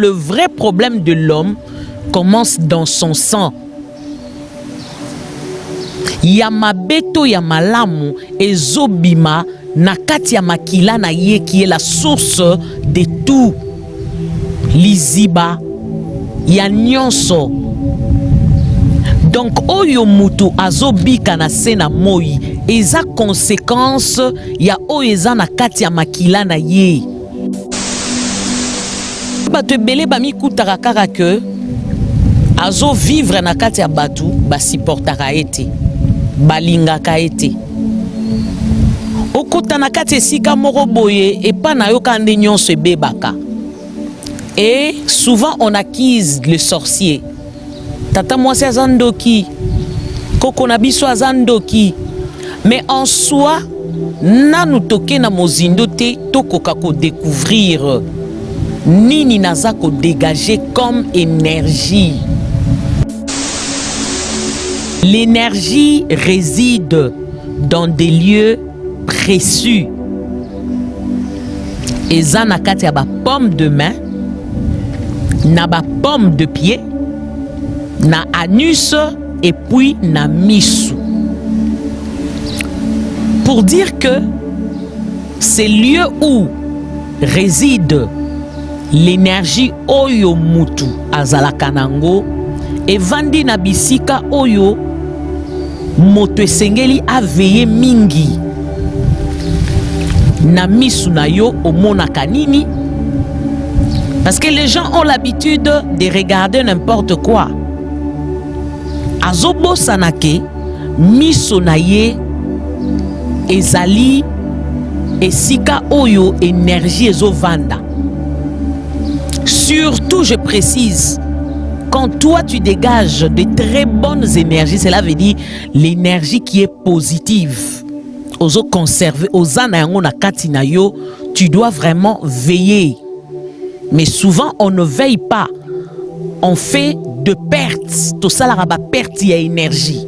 le vrai problème de l'homme commence dans son sang. Yamabeto yamalamu ezobima nakati ya makila na ye qui est la source de tout. Liziba ya nyonso. Donc oyo mutu azobika na sena moi eza conséquence ya oyo eza na kati ya makila na ye. Bato ebele bamikutaka kaka ke azo vivre na kati ya batu basiportaka ete balingaka ete okota na kati esika moko boye epa na yo kande nyonso ebebaka. Et souvent on accuse le sorcier. Tata mwasi azandoki, koko na biso azandoki. Mais en soi, nanu toke na mozindo te tokoka ko découvrir nini naza ko dégager comme énergie. L'énergie réside dans des lieux précieux. Eza na kati ya ba pomme de main, na ba pomme de pied, na anus et puis na misu. Pour dire que c'est lieu où réside l'énergie oyo mutu azalaka nango evandi na bisika oyo moto esengeli aveiller mingi na misu na yo omonaka nini. Parce que les gens ont l'habitude de regarder n'importe quoi. Azobo sanake miso na ye ezali esika oyo énergie ezovanda. Surtout, je précise, quand toi tu dégages de très bonnes énergies, cela veut dire l'énergie qui est positive. Ozo conserver, ozana yango na kati na yo, tu dois vraiment veiller. Mais souvent on ne veille pas. On fait de pertes. Tout ça la perte y a énergie.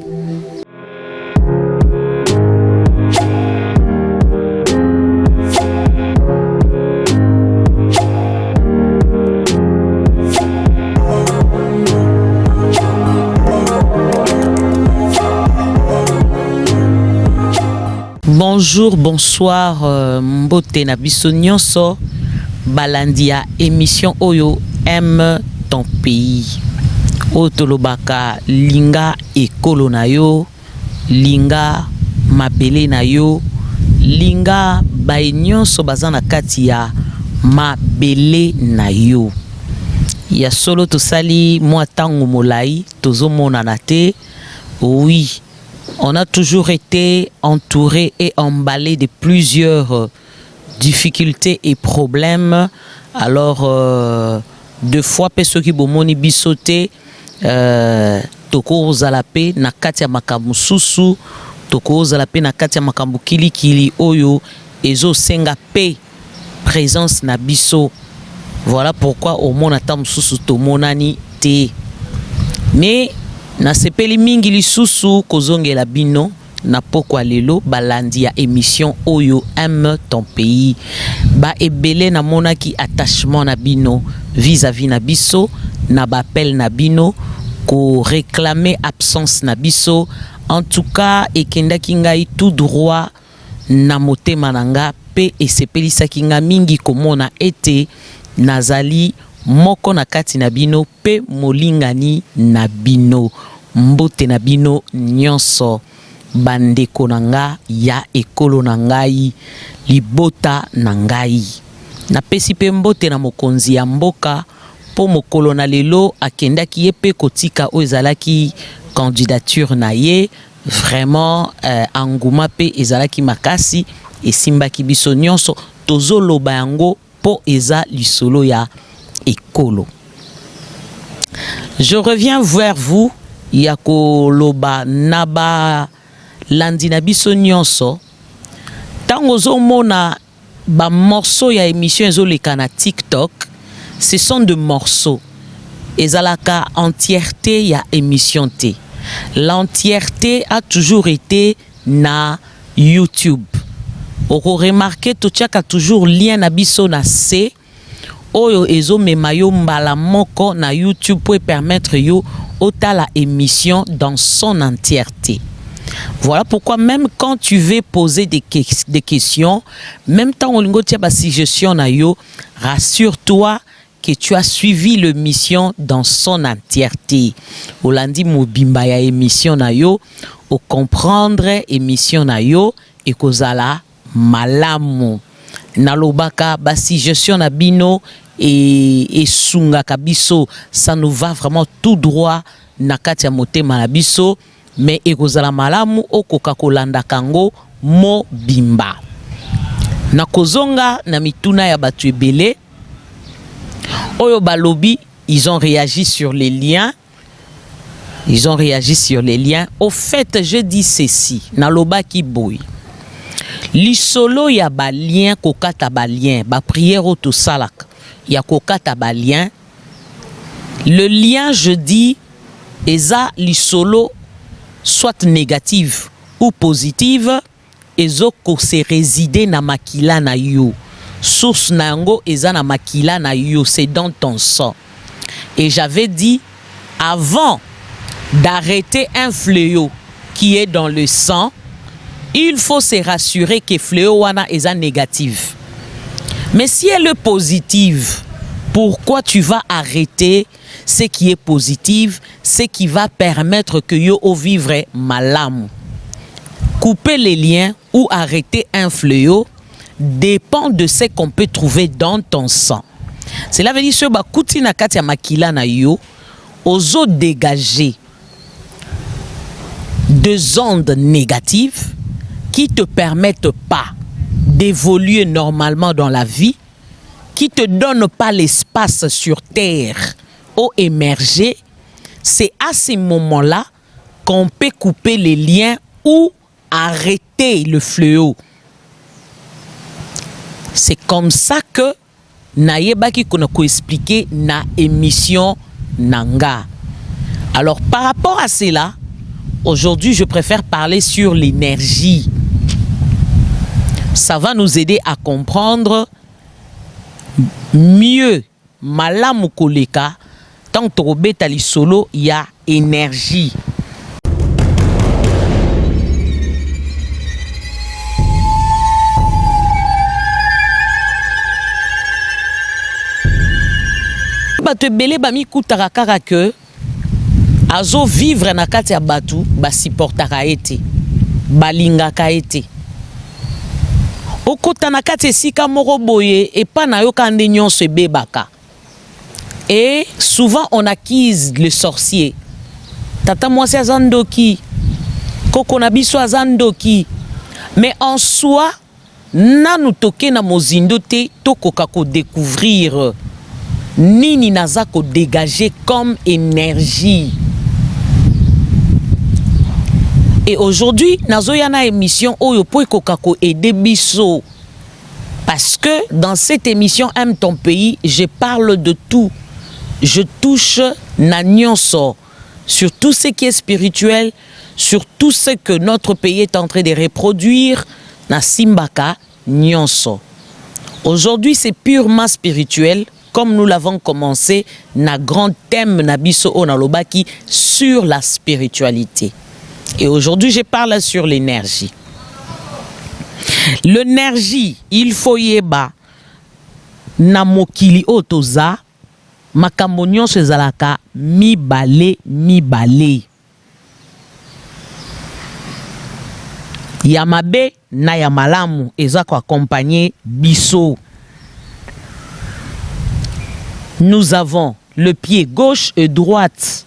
Bonjour, bonsoir, mbote na biso nyonso balandia émission Oyo aime ton pays. Otolobaka linga ekolo na yo, linga mabele na yo, linga bae nyonso baza na kati ya mabele na yo. Ya solo tosali mwa tango molai tozomona na te. Oui. On a toujours été entouré et emballé de plusieurs difficultés et problèmes. Alors, deux fois, ceux qui bomoni bisoté, toko zalape na katia makambu susu, toko zalape na katia makambu kili kili oyo, ezo senga pe présence na biso. Voilà pourquoi au mona tam susu to monani te. Mais na sepeli mingi lisusu kozongela bino na pokwa lelo balandi ya émission Oyo aime ton pays. Ba ebele na monaki attachement na bino vis-à-vis na biso, na bapel na bino ko réclamer absence na biso. En tout cas ekendaki ngai tout droit na motema nanga pe esepeli sakinga mingi komona ete nazali moko na kati na bino pe molingani na bino. Mbote na bino nyonso bandeko nanga ya ekolo nangai libota nangai. Na pesi pe mbote na mokonzi ya mboka po mokolo na lelo akendaki ye pe kotika o ezalaki candidature na ye. Vraiment anguma pe ezalaki makasi esimbaki biso nyonso tozoloba yango po eza lisolo ya ekolo. Je reviens vers vous yako loba naba landina biso nyonso. Tango zo mona ba morceau ya émission ezoleka na TikTok, ce sont de morceaux. Ezalaka entièreté ya émission te. L'entièreté a toujours été na YouTube. Oko remarqué to tchaka toujours lien na biso na C. oyo ezo memayo mbala moko na YouTube pour permettre yo ota la émission dans son entièreté. Voilà pourquoi même quand tu veux poser des questions, même temps on lingo tia ba suggestion na yo, rassure-toi que tu as suivi l'émission dans son entièreté. Olandi mobimba ya émission na yo, au comprendre émission na yo et kozala malamu. Nalobaka ba suggestion na bino et sunga kabiso, ça nous va vraiment tout droit na kati ya motema na biso, mais ekozala malamu okoka kolanda kango mobimba. Na kozonga na mituna ya batu ebele oyo balobi, ils ont réagi sur les liens. Ils ont réagi sur les liens. Au fait, je dis ceci. Naloba ki boy. Lisolo ya ba lien kokata ba lien, ba prière to salak. Ya kokata ba lien. Le lien, je dis, eza lisolo soit négative ou positive, ezo ko se résider na makila na yo. Source nango eza na makila na yo, c'est dans ton sang. Et j'avais dit, avant d'arrêter un fléau qui est dans le sang, il faut se rassurer que fléau wana eza négative. Mais si elle est positive, pourquoi tu vas arrêter ce qui est positif, ce qui va permettre que yo au vivre malamu? Couper les liens ou arrêter un fléau dépend de ce qu'on peut trouver dans ton sang. Cela veut dire que ba kuti na kati ya makila na yo ozo dégager des ondes négatives qui te permettent pas d'évoluer normalement dans la vie, qui te donnent pas l'espace sur terre au émerger. C'est à ces moments-là qu'on peut couper les liens ou arrêter le fléau. C'est comme ça que Nayebaki Konoko expliqué na émission Nanga. Alors par rapport à cela, aujourd'hui je préfère parler sur l'énergie. Ça va nous aider à comprendre mieux malamu koleka tant que robeta li solo il y a énergie. Bato ebele bami kutaka kaka que azo vivre na kati ya batu ba supportaka ete balingaka ete okota na kati esika moko boye epa na yo kande nyonso ebebaka. Et souvent on accuse le sorcier. Tata mwasi azandoki, koko na biso azandoki. Mais en soi nanu toke na mozindo te tokoka ko découvrir nini naza ko dégager comme énergie. Et aujourd'hui nazo yana émission oyo po ekoka ko aider biso, parce que dans cette émission Aime ton pays, je parle de tout. Je touche na nyonso, sur tout ce qui est spirituel, sur tout ce que notre pays est en train de reproduire na simbaka nyonso. Aujourd'hui c'est purement spirituel, comme nous l'avons commencé, na grand thème na biso onalobaki sur la spiritualité. Et aujourd'hui, je parle sur l'énergie. L'énergie, il faut yeba na mokili otoza makambo nyonso ezalaka mibale. Ya mabe na ya malamu eza ko accompagner biso. Nous avons le pied gauche et droite.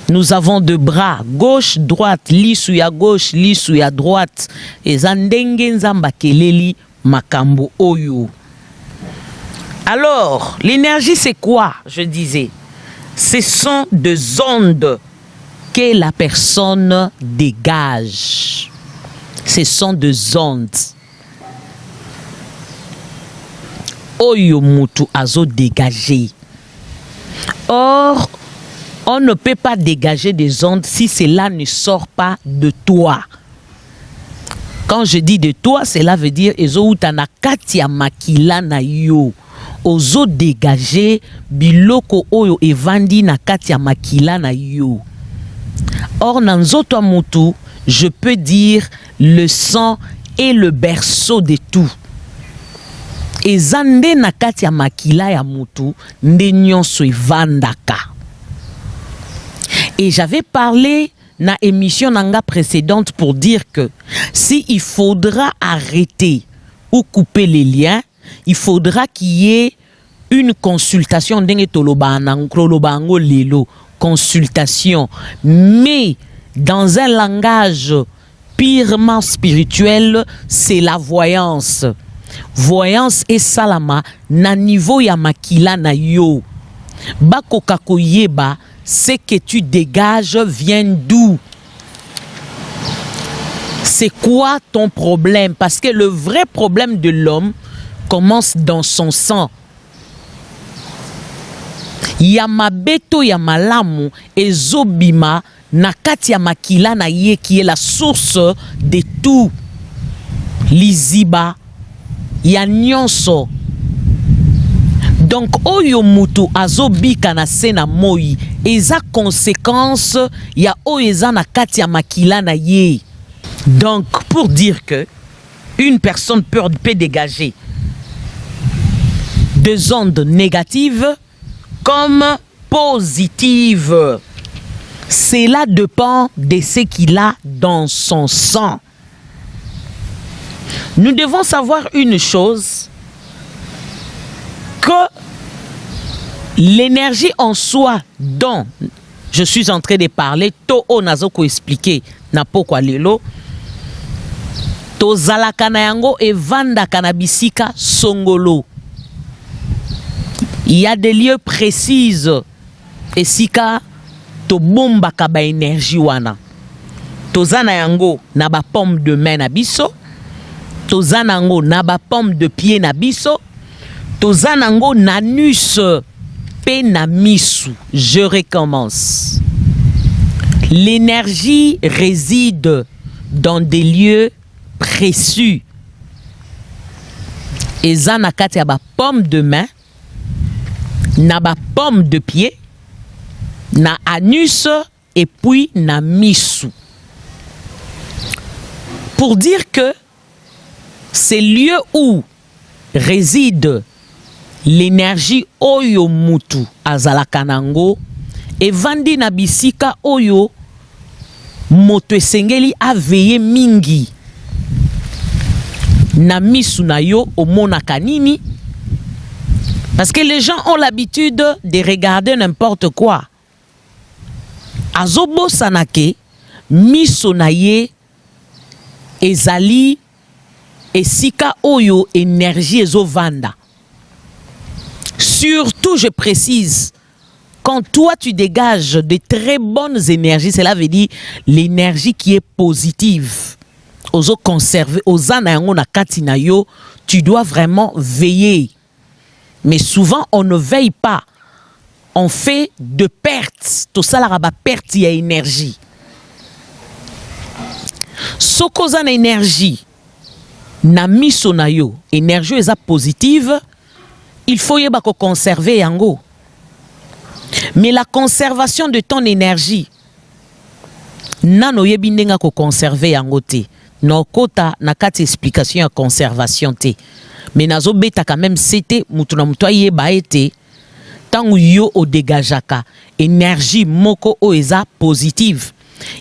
Nous avons deux bras, gauche, droite, lisu ya gauche, lisu ya droite. Eza ndenge nzamba keleli makambo oyo. Alors, l'énergie c'est quoi? Je disais, ce sont des ondes que la personne dégage. Ce sont des ondes. Oyo mutu azo dégager. Or, on ne peut pas dégager des ondes si cela ne sort pas de toi. Quand je dis de toi, cela veut dire ezo utana kati ya makila na yo. ozo dégager biloko oyo evandi na kati ya makila na yo. Or na nzoto mutu, je peux dire le sang est le berceau de tout. Ezande na kati ya makila ya mutu nde nyonso evandaka. Et j'avais parlé na émission nanga précédente pour dire que si il faudra arrêter ou couper les liens, il faudra qu'il y ait une consultation ndenge toloba ngo lelo, consultation, mais dans un langage purement spirituel, c'est la voyance. Voyance et salama na niveau ya makila na yo. Bakoka koyeba, ce que tu dégages vient d'où? C'est quoi ton problème? Parce que le vrai problème de l'homme commence dans son sang. Yamabeto yamalamu ezobima na kati ya makila na ye qui est la source de tout. Liziba ya nyonso. Donc oyo mutu azobika na se na moi eza conséquence ya oyo eza na kati ya makila na ye. Donc pour dire que une personne peut dégager des ondes négatives comme positives. Cela dépend de ce qu'il a dans son sang. Nous devons savoir une chose, que l'énergie en soi dont je suis en train de parler, to o nazoko expliquer na pokwa lelo, to zalaka na yango evanda kanabisika songolo. Il y a des lieux précis et sika to bomba kaba énergie wana. To zana yango na ba pomme de main na biso, to zana yango na ba pomme de pied na biso, to zana yango na nus pe na misu. Je recommence. L'énergie réside dans des lieux précis. Et zana kati ya ba pomme de main, na ba pomme de pied, na anus et puis na misu. Pour dire que c'est lieu où réside l'énergie oyo mutu azalaka nango evandi na bisika oyo moto esengeli aveye mingi na misu na yo omonaka nini. Parce que les gens ont l'habitude de regarder n'importe quoi. Azobo sanake miso na ye ezali esika oyo énergie ezovanda. Surtout, je précise, quand toi tu dégages de très bonnes énergies, cela veut dire l'énergie qui est positive. Ozo conserver, ozana yango na kati na yo, tu dois vraiment veiller. Mais souvent, on ne veille pas. On fait de pertes. Tout ça, la perte, il y a énergie. Sokozana énergie, na miso na yo, énergie est positive, il faut y conserver yango. Mais la conservation de ton énergie, nano yebi ndenga ko conserver yango te. No kota na kati explication ya conservation te. Mais nazo beta quand même c'était mutu na mutu yeba ete tangu yo o dégajaka énergie moko o eza positive.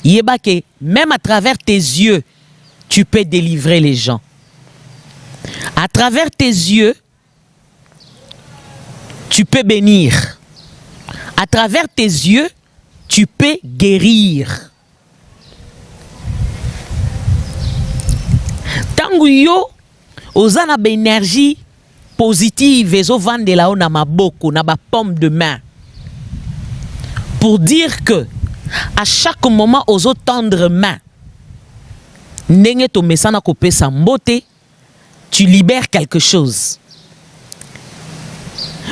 Yeba que même à travers tes yeux, tu peux délivrer les gens. À travers tes yeux, tu peux bénir. À travers tes yeux, tu peux guérir. Tangu yo ozana ba énergie positive ezo vandela o na maboko na ba pomme de main. Pour dire que à chaque moment ozo tendre main, ndenge to mesana kopesa mbote, tu libères quelque chose.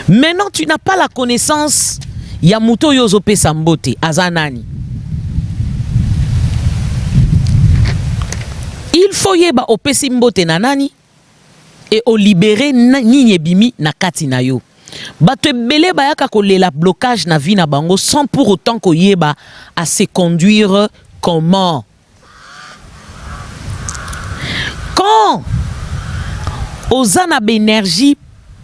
Maintenant, tu n'as pas la connaissance. Yamuto yozo pesa mbote azanani. Il faut yeba opesi mbote nanani. et au libérer ni bimi na kati na yo. Bato ebele bayaka kolela blocage na vie na bango sans pour autant koyeba à se conduire comment. Quand oza na énergie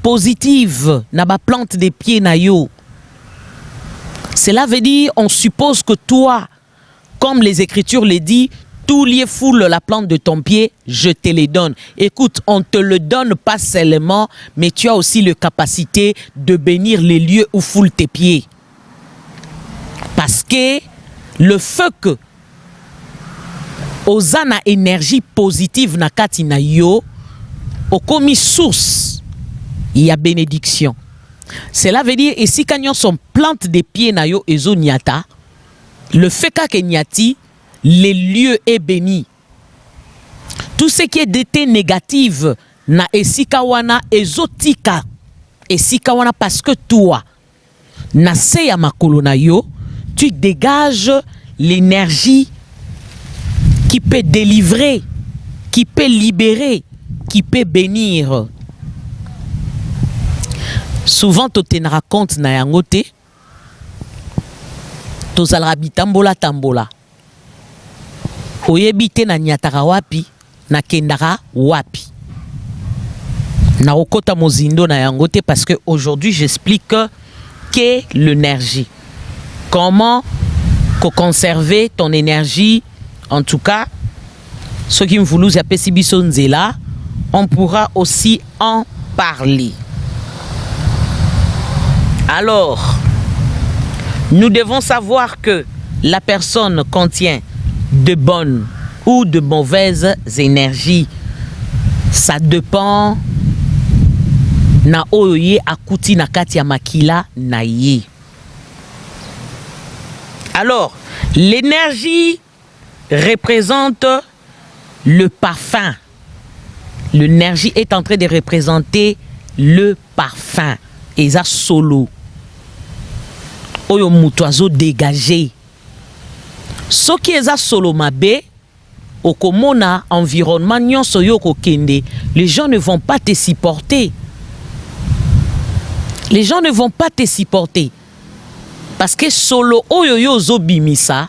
positive na ba plante des pieds na yo, cela veut dire on suppose que toi, comme les Écritures le disent, tout lié foule la plante de ton pied, je te les donne. Écoute, on ne te le donne pas seulement, mais tu as aussi la capacité de bénir les lieux où foule tes pieds. Parce que le feu que osana énergie positive na kati na yo, au commis source, il y a bénédiction. Cela veut dire, et si quand son plante des pieds na yo ezo nyata, le fait que nyati, les lieux est béni. Tout ce qui est d'été négatif na esikawana ezotika esikawana parce que toi na se ya makolo na yo, tu dégages l'énergie qui peut délivrer, qui peut libérer, qui peut bénir. Souvent tu te racontes na yango te, tozala bitambola tambola. Oyebite na nyataka wapi na kendaka wapi na okota mozindo na yangote parce que aujourd'hui j'explique qu'est l'énergie, comment conserver ton énergie. En tout cas ceux qui me voulous yapé sibiso nzela, on pourra aussi en parler. Alors nous devons savoir que la personne contient de bonnes ou de mauvaises énergies. Ça dépend na oye akuti na kati ya makila na ye. Alors, l'énergie représente le parfum. L'énergie est en train de représenter le parfum. Et ça solo. Oyo mutoazo dégagé. Ce qui est solo mabe, au komona environnement nyonso yo kokende, les gens ne vont pas te supporter. Les gens ne vont pas te supporter. Parce que solo oyo yo zo bimisa,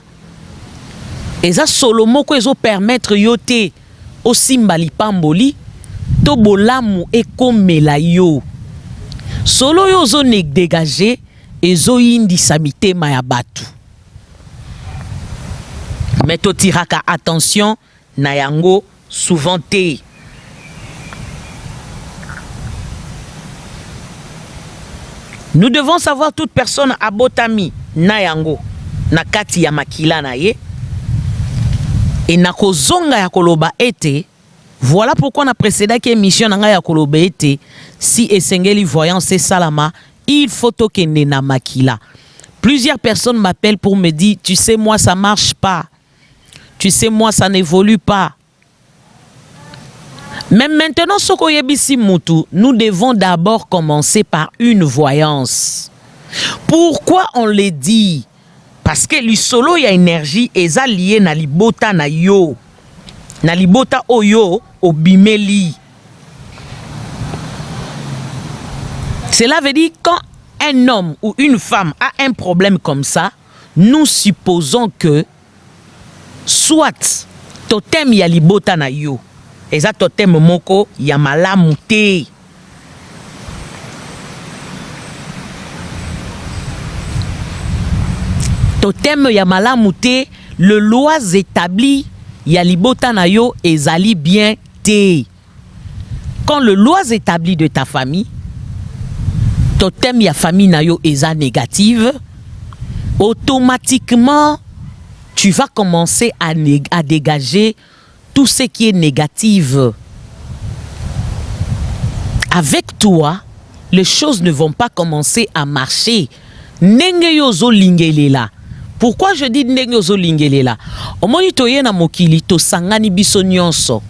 eza solo moko ezo permettre yo te osimbali pamboli, to bolamu ekomela yo. Solo yo zo ne dégager, ezo indisa mitema ya batu. Mais to tiraka attention na yango souvent te. Nous devons savoir toute personne abotami na yango na kati ya makila na ye et na kozonga ya koloba ete. Voilà pourquoi na précédent qui émission na ya koloba ete si esengeli voyance et salama il faut tokende na makila. Plusieurs personnes m'appellent pour me dire tu sais moi ça marche pas. Tu sais, moi, ça n'évolue pas. Mais maintenant, nous devons d'abord commencer par une voyance. Pourquoi on le dit? Parce que le solo, il y a énergie et ça lié na libota na yo. Na libota oyo obimeli. Cela veut dire quand un homme ou une femme a un problème comme ça, nous supposons que soit totem ya libota na yo eza totem moko ya malamu te. Totem ya malamu te, le loi établi ya libota na yo ezali bien te. Quand le loi établi de ta famille, totem ya famille na yo eza négative, automatiquement tu vas commencer à dégager tout ce qui est négatif. Avec toi, les choses ne vont pas commencer à marcher. Nenge yozo lingelela. Pourquoi je dis nenge yozo lingelela? Omoni toye na mokili to sangani biso nyonso.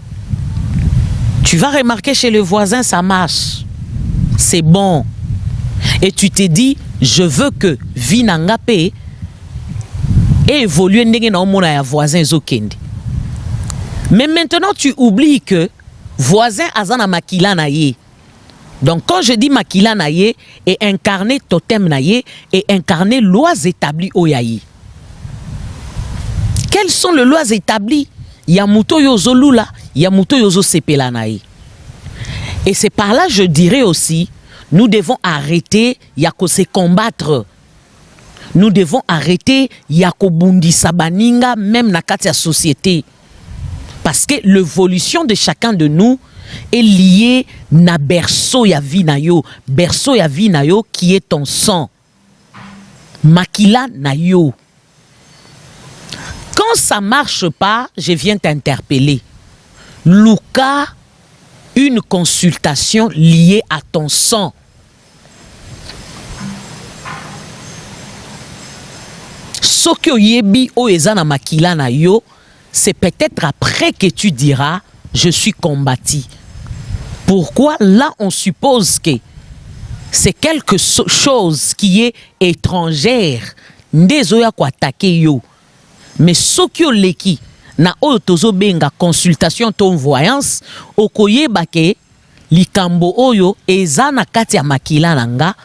Tu vas remarquer chez le voisin ça marche. C'est bon. Et tu te dis je veux que vinangape et évoluer ndenge na omona ya voisin zokende. Mais maintenant tu oublies que voisin azana makila na ye. Donc quand je dis makila na ye, et incarner totem na ye, et incarner lois établies au yaye. Quelles sont les lois établies? Yamuto yozo lula, yamuto yozo sepela na ye. Et c'est par là, je dirais aussi, nous devons arrêter yako se combattre. Nous devons arrêter yako bundi sabaninga, même na kati ya société. Parce que l'évolution de chacun de nous est liée na berceau ya vie na yo. Berceau ya vie na yo qui est ton sang. Makila na yo. Quand ça marche pas, je viens t'interpeller. Luka, une consultation liée à ton sang. Soki oyebi o ezana makila na yo, c'est peut-être après que tu diras je suis combattu. Pourquoi? Là on suppose que c'est quelque chose qui est étrangère. Ndezoya ko attaquer yo. Mais soki oleki na oyo tozo benga consultation ton voyance okoyeba ke likambo oyo eza na kati ya makila nanga,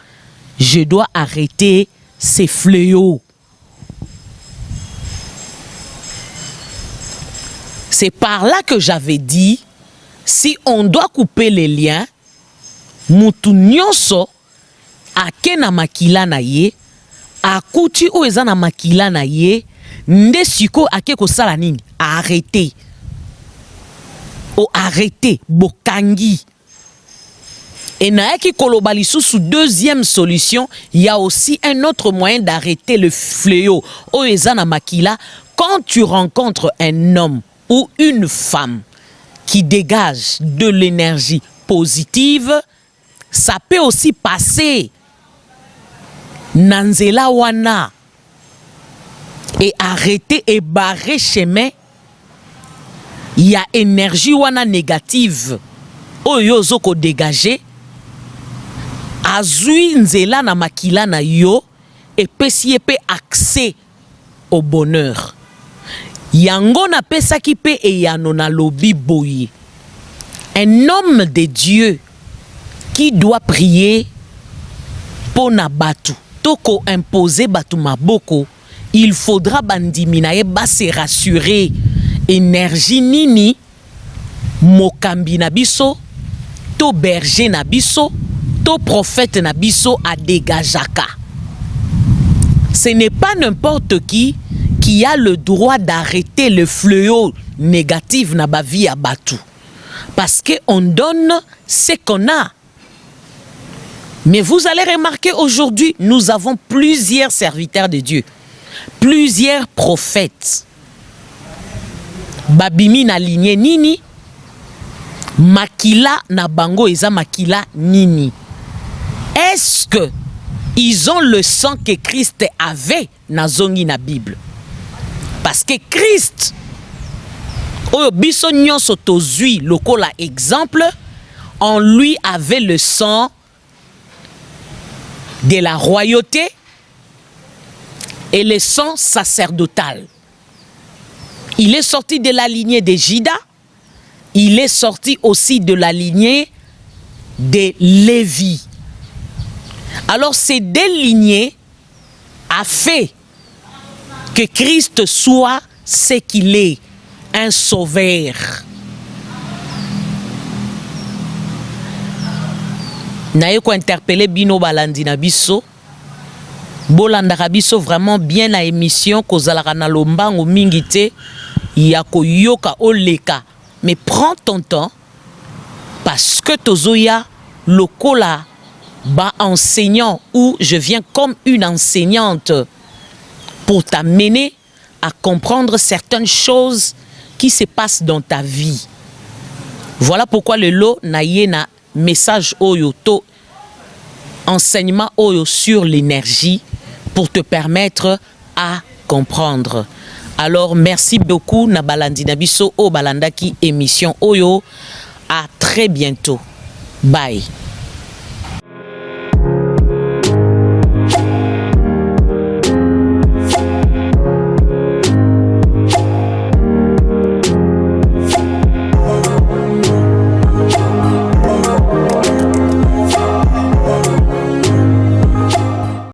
je dois arrêter ces fléaux. C'est par là que j'avais dit, si on doit couper les liens, mutu nyonso ake na makila na ye, akuti o eza na makila na ye, nde siko ake kosala nini? Arrêter. O arrêter, bokangi. Et naeki kolobali sous deuxième solution, il y a aussi un autre moyen d'arrêter le fléau. O eza na makila, quand tu rencontres un homme ou une femme qui dégage de l'énergie positive, ça peut aussi passer nanzela wana et arrêter et barrer chemin. Il y a énergie wana négative oyo zoko dégager azui nzela na makila na yo et pesi pe accès au bonheur. Yango na pesa ki pe e yano na lobi boye. Un homme de Dieu qui doit prier pour na batu, toko imposer batu maboko, il faudra bandimina ye ba se rassurer énergie nini mokambi na biso, to berger na biso, to prophète na biso a dégajaka. Ce n'est pas n'importe qui a le droit d'arrêter le fléau négatif na ba vie à Batou. Parce qu'on donne ce qu'on a. Mais vous allez remarquer aujourd'hui, nous avons plusieurs serviteurs de Dieu. Plusieurs prophètes. Babimi na lignée nini. Makila na bango eza makila nini. Est-ce que ils ont le sang que Christ avait na zongi na Bible? Parce que Christ, oyo biso nyonso tozui lokola exemple, en lui avait le sang de la royauté et le sang sacerdotal. Il est sorti de la lignée de Juda, il est sorti aussi de la lignée de Lévi. Alors ces deux lignées a fait que Christ soit ce qu'il est, un sauveur. Naye ko interpeller bino balandi na biso. Bolandaka biso vraiment bien la émission kozalaka na lombango mingi te ya ko yoka oleka. Mais prends ton temps parce que tozoya lokola ba enseignant ou je viens comme une enseignante pour t'amener à comprendre certaines choses qui se passent dans ta vie. Voilà pourquoi le lot na yena message oyo to enseignement oyo sur l'énergie pour te permettre à comprendre. Alors merci beaucoup na balandi na biso o balandaki émission oyo. À très bientôt. Bye.